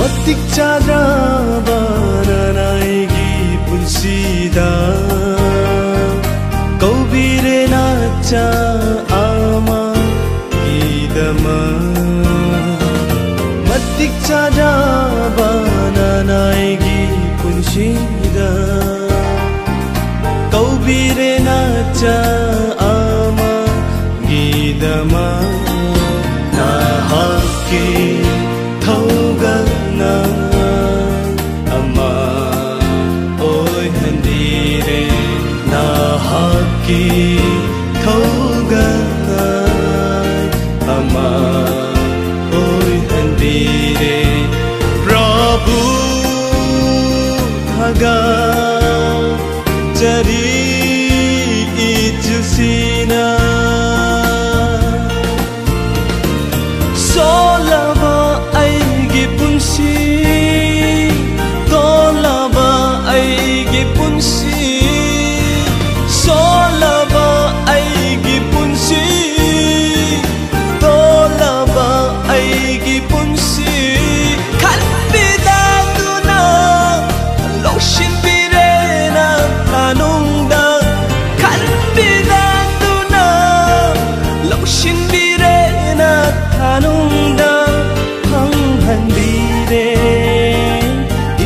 matik charaba nanaygi punsida kaubire nacha ama idama matik charaba nanaygi punsida kaubire nacha ama idama nahaki thogana ama oi handire nahaki thogana ama oi handire prabhu thaga chari ichusina solava aigi punsi tolava aigi punsi solava aigi punsi tolava aigi punsi khalbida tuna lokshin birena kanungda khalbida tuna lokshin birena kanungda phanghanbire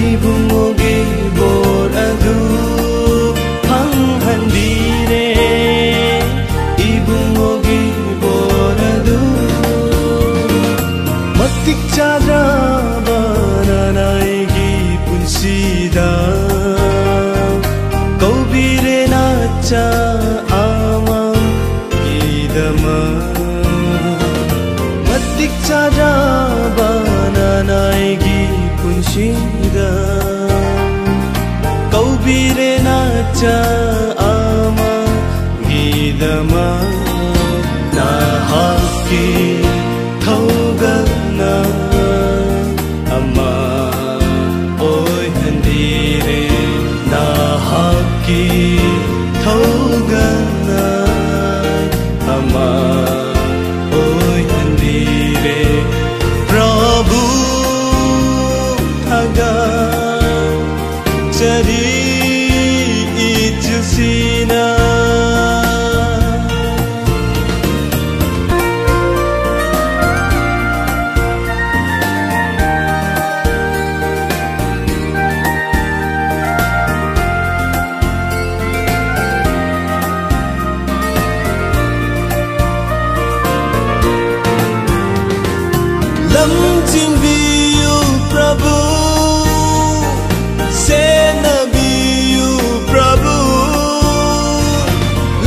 ibungoge bor adu phanghanbire ibungoge bor adu matik charaba nanaygi punsida kaubire nacha ama idama matik charaba nanaygi punsida kaubire nacha ama idama nahaki thogana ama oi handire nahaki thogana ama oi handire prabhu thaga chari ichusina lamjimbiyu prabhu senabiyu prabhu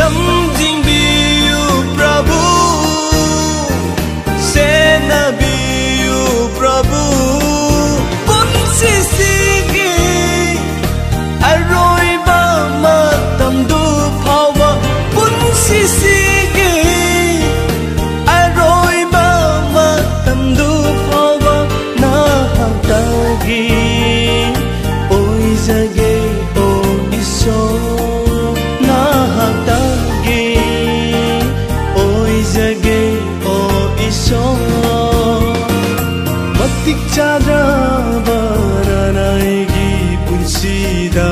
lamjimbiyu prabhu senabiyu prabhu punsisigi aroiba matamdu phawa punsisigi aroiba matamdu phawa nahakagi oi jage o iso nahakagi oi jage o iso matik charaba nanaygi punsida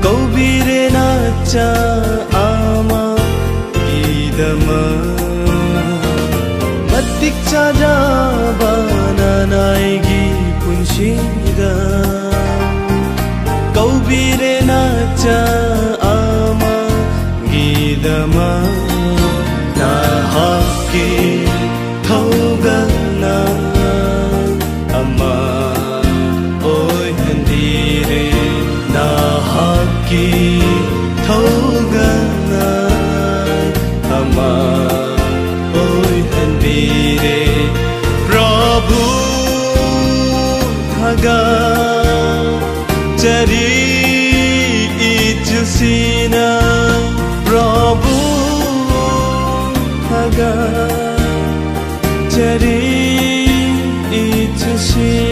kaubire nacha ama idama matik charaba nanaygi punsida kaubire nacha ama idama nahaki thogana ama oi handire nahaki thogana ama oi handire prabhu thaga chari ichusina prabhu thaga chari ichusina